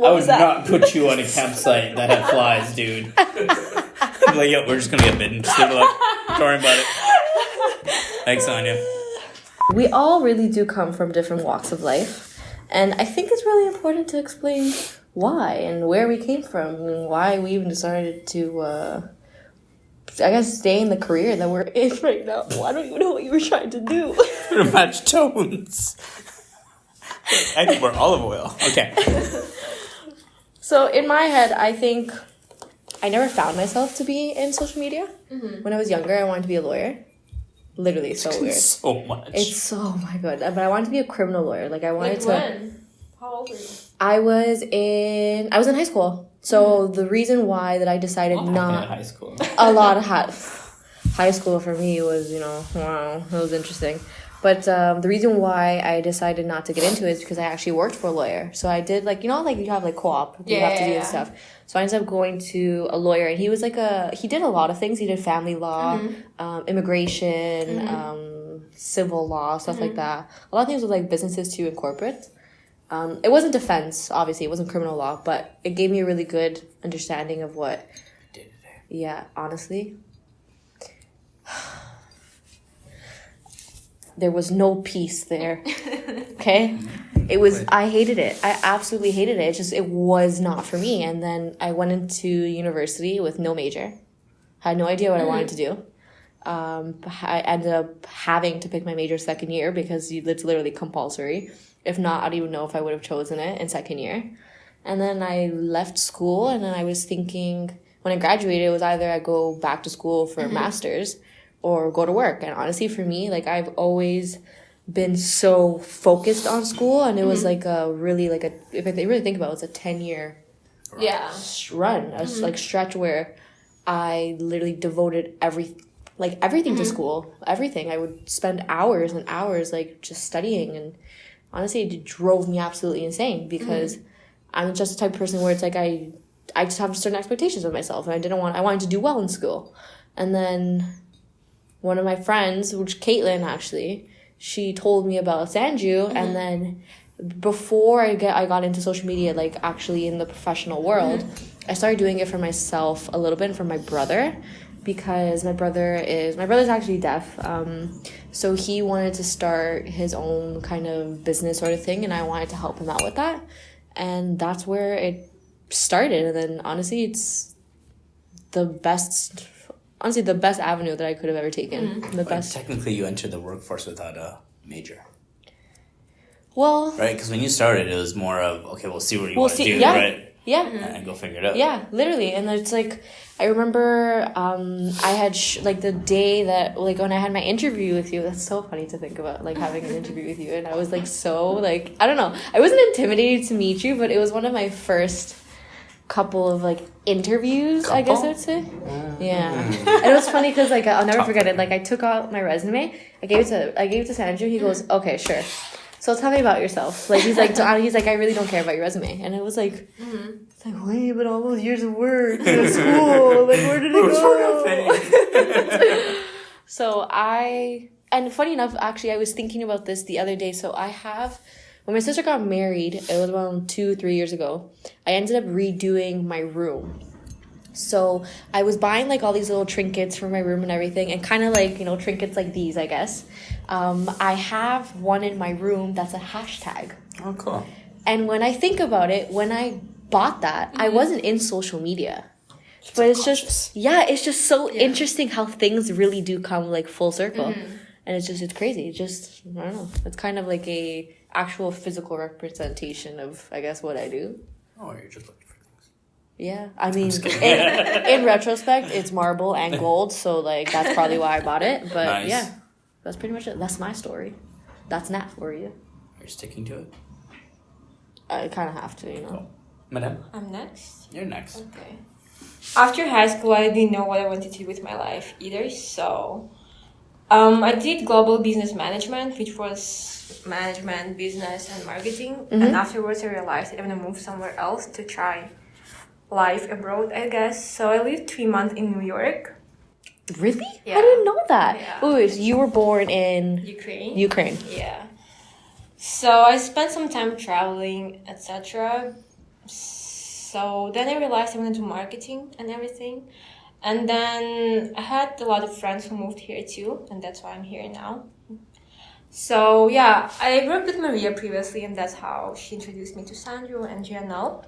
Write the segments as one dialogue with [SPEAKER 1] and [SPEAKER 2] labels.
[SPEAKER 1] I would not put you on a campsite that had flies, dude. I'm like, yo, we're just gonna get bitten. Just leave it up. Don't worry about it. Thanks, Anya.
[SPEAKER 2] We all really do come from different walks of life. And I think it's really important to explain why and where we came from and why we even decided to, stay in the career that we're in right now. Well, I don't even know what you were trying to do.
[SPEAKER 1] To match tones. I think we're olive oil. Okay.
[SPEAKER 2] So in my head, I think I never found myself to be in social media. Mm-hmm. When I was younger, I wanted to be a lawyer. Literally, so weird.
[SPEAKER 1] So much.
[SPEAKER 2] It's so, my god. But I wanted to be a criminal lawyer. Like, I wanted
[SPEAKER 3] when? How old were you?
[SPEAKER 2] I was in high school. So the reason why that I decided not...
[SPEAKER 1] high school.
[SPEAKER 2] A lot of high school for me was, wow, it was interesting. But the reason why I decided not to get into it is because I actually worked for a lawyer. So I did, you have, co-op. You have to do this stuff. So I ended up going to a lawyer, and he was he did a lot of things. He did family law, immigration, civil law, stuff like that. A lot of things with, businesses too and corporate. It wasn't defense, obviously. It wasn't criminal law, but it gave me a really good understanding of what... Yeah, honestly. There was no peace there. Okay? I hated it. I absolutely hated it. It was not for me. And then I went into university with no major. Had no idea what I wanted to do. I ended up having to pick my major second year because it's literally compulsory. If not, I don't even know if I would have chosen it in second year. And then I left school, and then I was thinking, when I graduated, it was either I go back to school for a master's or go to work. And honestly, for me, I've always been so focused on school, and it was if I really think about it, it's a 10-year run, a stretch where I literally devoted everything to school, everything. I would spend hours and hours just studying, and honestly, it drove me absolutely insane because I'm just the type of person where it's I just have certain expectations of myself, and I wanted to do well in school. And then one of my friends, which Caitlin actually, she told me about Sanju, and then before I got into social media, actually in the professional world, I started doing it for myself a little bit and for my brother, because my brother's actually deaf, so he wanted to start his own kind of business sort of thing, and I wanted to help him out with that, and that's where it started. And then honestly, it's the best avenue that I could have ever taken. The best.
[SPEAKER 1] Technically, you entered the workforce without a major.
[SPEAKER 2] Well,
[SPEAKER 1] right, because when you started, it was more of, okay, we'll see what you want to do, right?
[SPEAKER 2] Yeah.
[SPEAKER 1] And go figure it out.
[SPEAKER 2] Yeah, literally. And it's I remember I had the day that when I had my interview with you. That's so funny to think about, having an interview with you, and I was so I don't know, I wasn't intimidated to meet you, but it was one of my first couple of interviews, I guess I would say. Yeah. And it was funny because I'll never forget it. I took out my resume, I gave it to Sanju. He goes, okay, sure, so tell me about yourself. He's like, I really don't care about your resume. And it was wait, but all those years of work in school, where did it go? So and funny enough, actually, I was thinking about this the other day. So when my sister got married, it was around 2-3 years ago, I ended up redoing my room. So I was buying all these little trinkets for my room and everything, and kind of trinkets like these, I guess. I have one in my room that's a hashtag.
[SPEAKER 1] Oh, cool.
[SPEAKER 2] And when I think about it, when I bought that, I wasn't in social media. But it's just so interesting how things really do come full circle. And it's crazy. I don't know. It's kind of a actual physical representation of, I guess, what I do.
[SPEAKER 1] Oh, you're just looking for things.
[SPEAKER 2] Yeah, I mean, in retrospect, it's marble and gold, so that's probably why I bought it. But nice. Yeah, that's pretty much it. That's my story. That's Nat for you.
[SPEAKER 1] Are you sticking to it?
[SPEAKER 2] I kind of have to,
[SPEAKER 1] Cool. Madame?
[SPEAKER 3] I'm next.
[SPEAKER 1] You're next.
[SPEAKER 3] Okay. After high school, I didn't know what I wanted to do with my life either, so I did global business management, which was management, business, and marketing. And afterwards, I realized I want to move somewhere else to try life abroad, I guess. So I lived 3 months in New York.
[SPEAKER 2] Really?
[SPEAKER 3] Yeah.
[SPEAKER 2] I didn't know that.
[SPEAKER 3] Yeah.
[SPEAKER 2] Ooh, so you were born in
[SPEAKER 3] Ukraine. Yeah. So I spent some time traveling, etc. So then I realized I wanted to do marketing and everything. And then I had a lot of friends who moved here too, and that's why I'm here now. So yeah, I worked with Maria previously, and that's how she introduced me to Sandro and GNL.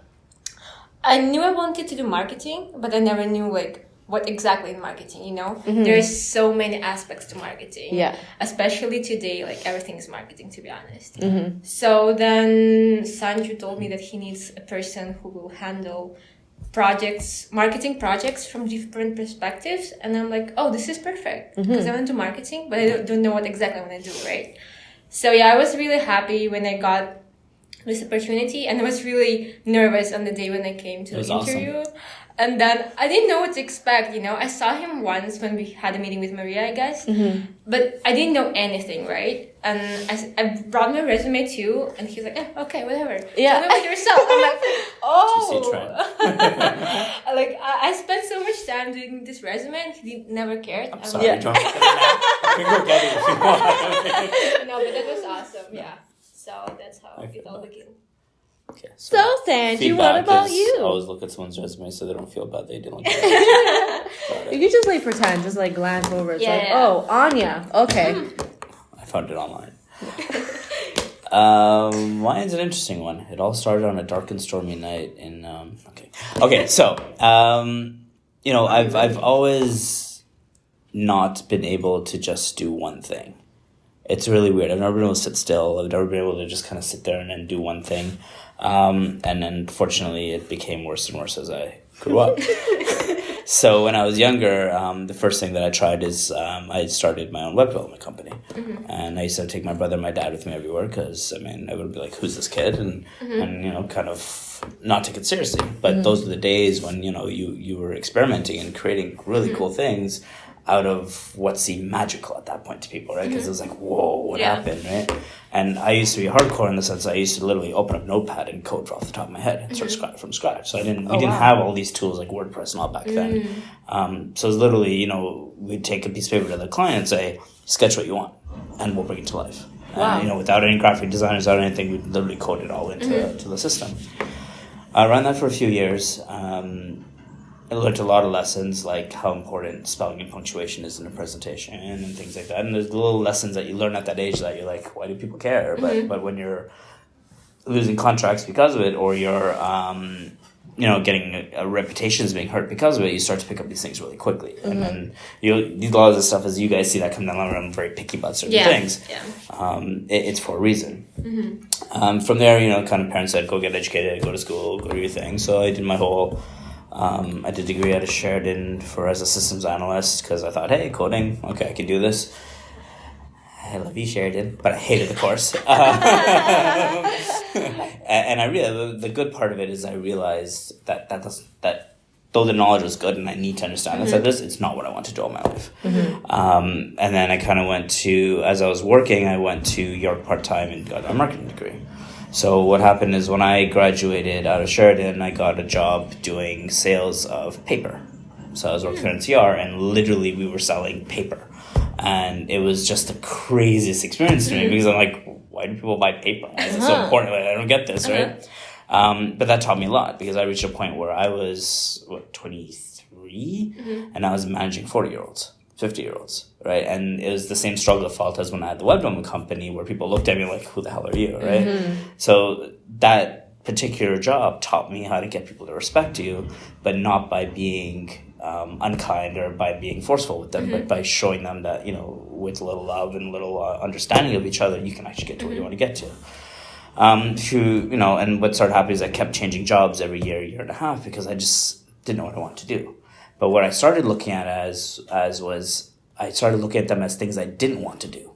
[SPEAKER 3] I knew I wanted to do marketing, but I never knew like what exactly in marketing, you know? There's so many aspects to marketing.
[SPEAKER 2] Yeah.
[SPEAKER 3] Especially today, like everything is marketing, to be honest. So then Sanju told me that he needs a person who will handle marketing projects from different perspectives. And I'm like, oh, this is perfect. Because I want to do marketing, but I don't know what exactly I want to do, right? So yeah, I was really happy when I got this opportunity, and I was really nervous on the day when I came to the interview. Awesome. And then I didn't know what to expect, you know. I saw him once when we had a meeting with Maria, I guess. But I didn't know anything, right? And I brought my resume too, and he's like, okay, whatever.
[SPEAKER 2] Yeah.
[SPEAKER 3] Tell me about yourself. I'm like,
[SPEAKER 1] Like,
[SPEAKER 3] I spent so much time doing this resume, and he never cared.
[SPEAKER 1] I'm sorry, do you want me to get it now? I can go get it if you want.
[SPEAKER 3] No, but that was awesome, yeah. So that's how it all began.
[SPEAKER 1] Okay,
[SPEAKER 2] so Sanj, what about you?
[SPEAKER 1] Always look at someone's resume so they don't feel bad they didn't look at it.
[SPEAKER 2] You can just like pretend, just like glance over. It's oh, Anya. Okay.
[SPEAKER 1] I found it online. Mine's an interesting one. It all started on a dark and stormy night in so I've always not been able to just do one thing. It's really weird. I've never been able to sit still. I've never been able to just kind of sit there and do one thing. And then, unfortunately, it became worse and worse as I grew up. So when I was younger, the first thing that I tried is I started my own web development company. And I used to take my brother and my dad with me everywhere because, I would be like, who's this kid? And kind of not take it seriously. But those were the days when, you were experimenting and creating really cool things out of what seemed magical at that point to people, right? Because it was like, whoa, what happened, right? And I used to be hardcore in the sense that I used to literally open up Notepad and code off the top of my head and start from scratch. So we didn't have all these tools like WordPress and all back then. So it was literally, we'd take a piece of paper to the client and say, sketch what you want, and we'll bring it to life. Wow. And, without any graphic designers, without anything, we'd literally code it all into to the system. I ran that for a few years. I learned a lot of lessons, like how important spelling and punctuation is in a presentation and things like that. And there's little lessons that you learn at that age that you're like, why do people care? But when you're losing contracts because of it, or you're, getting a reputation is being hurt because of it, you start to pick up these things really quickly. And then a lot of the stuff, as you guys see that come down, I'm very picky about certain things. Yeah. It's for a reason. From there, kind of parents said, go get educated, go to school, go do your thing. So I did my whole... I did a degree at Sheridan as a systems analyst because I thought, hey, coding, okay, I can do this. I love you, Sheridan, but I hated the course. And I realized the good part of it is I realized that though the knowledge was good and I need to understand this, it's not what I want to do all my life. And then I kind of went to, as I was working, I went to York part-time and got a marketing degree. So what happened is when I graduated out of Sheridan, I got a job doing sales of paper. So I was working at NCR, and literally we were selling paper. And it was just the craziest experience to me because I'm like, why do people buy paper? Why is it so important? Like, I don't get this, right? But that taught me a lot because I reached a point where I was, 23? And I was managing 40-year-olds. 50-year-olds, right? And it was the same struggle I felt as when I had the web development company where people looked at me like, who the hell are you, right? So that particular job taught me how to get people to respect you, but not by being unkind or by being forceful with them, but by showing them that, with a little love and a little understanding of each other, you can actually get to where you want to get to. And what started happening is I kept changing jobs every year and a half because I just didn't know what I wanted to do. But what I started looking at I started looking at them as things I didn't want to do.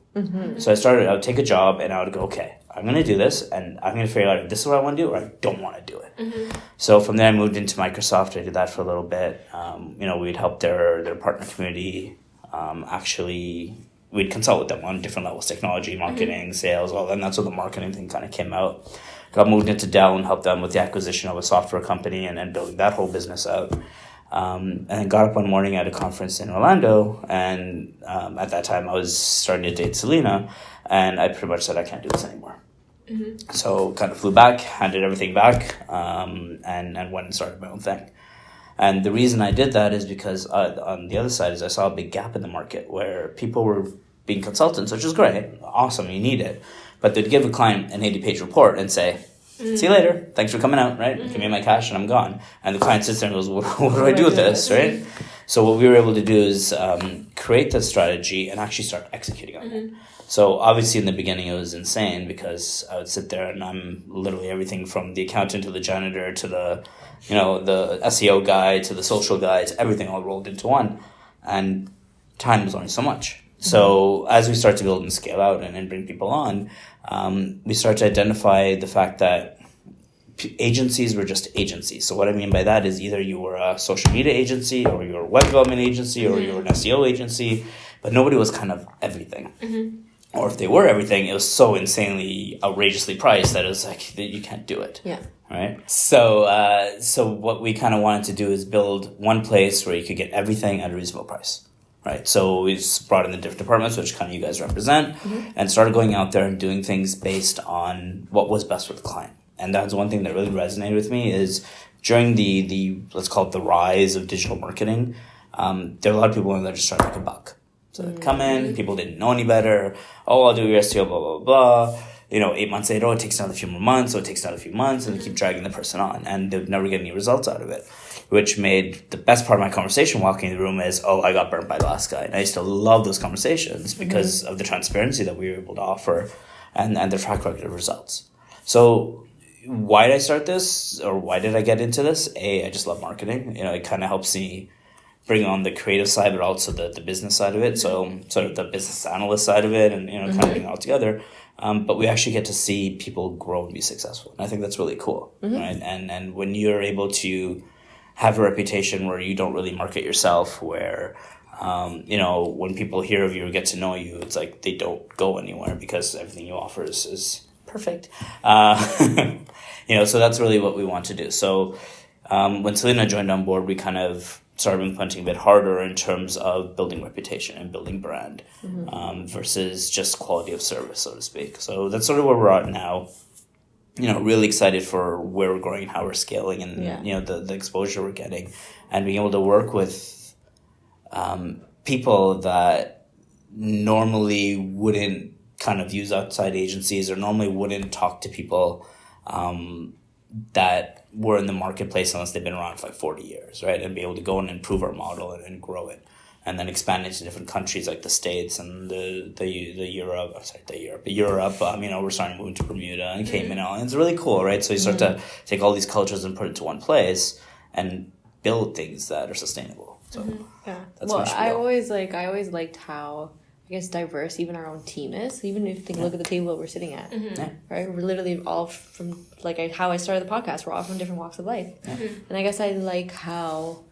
[SPEAKER 1] So I would take a job and I would go, okay, I'm going to do this and I'm going to figure out if this is what I want to do or I don't want to do it. So from there I moved into Microsoft. I did that for a little bit. We'd help their partner community. We'd consult with them on different levels, technology, marketing, sales, all that. And that's where the marketing thing kind of came out. Got moved into Dell and helped them with the acquisition of a software company and then building that whole business out. And then got up one morning at a conference in Orlando, and at that time I was starting to date Selena, and I pretty much said, I can't do this anymore. So kind of flew back, handed everything back, and went and started my own thing. And the reason I did that is because on the other side is I saw a big gap in the market where people were being consultants, which is great, awesome, you need it. But they'd give a client an 80-page report and say, see you later, thanks for coming out, right? Give me my cash and I'm gone. And the client sits there and goes, what do I do with this, right? So what we were able to do is create that strategy and actually start executing on it. So obviously in the beginning it was insane because I would sit there and I'm literally everything from the accountant to the janitor to the SEO guy to the social guy to everything all rolled into one. And time was only so much. So as we start to build and scale out and bring people on, we start to identify the fact that agencies were just agencies. So what I mean by that is either you were a social media agency or you were a web development agency or you were an SEO agency, but nobody was kind of everything. Or if they were everything, it was so insanely outrageously priced that it was like, you can't do it.
[SPEAKER 2] Yeah.
[SPEAKER 1] Right? So what we kind of wanted to do is build one place where you could get everything at a reasonable price. Right, so we brought in the different departments, which kind of you guys represent, and started going out there and doing things based on what was best for the client. And that's one thing that really resonated with me is during the let's call it the rise of digital marketing, there are a lot of people in there just trying to make a buck. So they'd come in, people didn't know any better. Oh, I'll do your SEO, blah, blah, blah. 8 months later, it takes another few more months, so it takes another few months, and they keep dragging the person on, and they'd never get any results out of it. Which made the best part of my conversation walking in the room is, I got burnt by the last guy. And I used to love those conversations because of the transparency that we were able to offer and the track record of results. So why did I start this, or why did I get into this? I just love marketing. It kind of helps me bring on the creative side, but also the business side of it. So sort of the business analyst side of it and, kind of bring it all together. But we actually get to see people grow and be successful. And I think that's really cool, right? And when you're able to have a reputation where you don't really market yourself, where, when people hear of you or get to know you, it's like they don't go anywhere because everything you offer is perfect. So that's really what we want to do. So when Selena joined on board, we kind of started implementing a bit harder in terms of building reputation and building brand versus just quality of service, so to speak. So that's sort of where we're at now. Really excited for where we're going, how we're scaling, and the exposure we're getting, and being able to work with people that normally wouldn't kind of use outside agencies or normally wouldn't talk to people that were in the marketplace unless they've been around for like 40 years, right? And be able to go and improve our model and grow it. And then expand into different countries like the States and Europe. We're starting to move into Bermuda and Cayman Islands. It's really cool, right? So you start to take all these cultures and put it into one place and build things that are sustainable. So that's
[SPEAKER 2] well, I always liked how diverse even our own team is. Even if you look at the table that we're sitting at, right? We're literally all from how I started the podcast. We're all from different walks of life, and I guess I like how.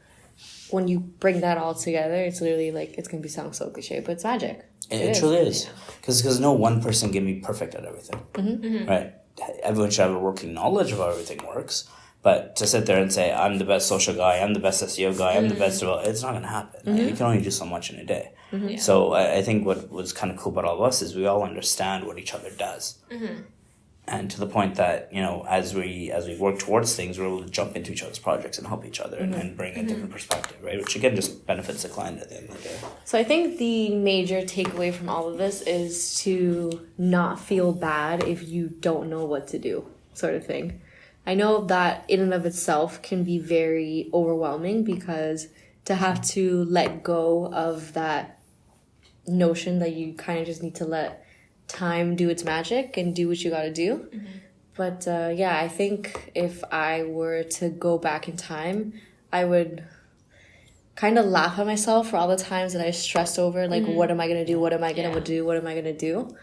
[SPEAKER 2] When you bring that all together, it's literally it's going to sound so cliche, but it's magic.
[SPEAKER 1] It truly is. Because no one person can be perfect at everything. Right? Everyone should have a working knowledge of how everything works. But to sit there and say, I'm the best social guy, I'm the best SEO guy, I'm the best developer, it's not going to happen. You can only do so much in a day. So I think what was kind of cool about all of us is we all understand what each other does. And to the point that, as we work towards things, we're able to jump into each other's projects and help each other and bring a different perspective, right? Which again just benefits the client at the end of the day.
[SPEAKER 2] So I think the major takeaway from all of this is to not feel bad if you don't know what to do, sort of thing. I know that in and of itself can be very overwhelming because to have to let go of that notion that you kind of just need to let time do its magic and do what you got to do. But I think if I were to go back in time, I would kind of laugh at myself for all the times that I stressed over what am I going to do, what am I going to do, what am I going to do,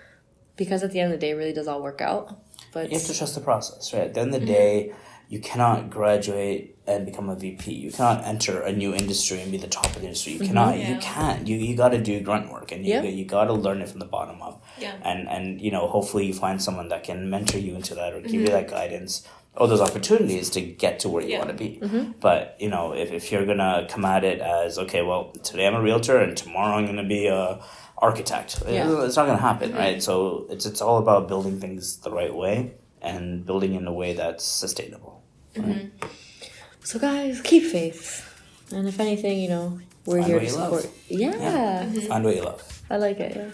[SPEAKER 2] because at the end of the day it really does all work out. But
[SPEAKER 1] you have to trust the process, right? At the end of the day, you cannot graduate and become a VP. You cannot enter a new industry and be the top of the industry. You cannot. You can't. You got to do grunt work, and you got to learn it from the bottom up. And hopefully you find someone that can mentor you into that or give you that guidance. all those opportunities to get to where you want to be. But, you know, if you're going to come at it as, okay, well, today I'm a realtor and tomorrow I'm going to be a architect. It's not going to happen, right? So it's all about building things the right way and building in a way that's sustainable. Right?
[SPEAKER 2] So guys, keep faith. And if anything, you know, we're
[SPEAKER 1] Find
[SPEAKER 2] here
[SPEAKER 1] what
[SPEAKER 2] to
[SPEAKER 1] you love.
[SPEAKER 2] support. Yeah.
[SPEAKER 1] Find what you love.
[SPEAKER 2] I like it, yeah.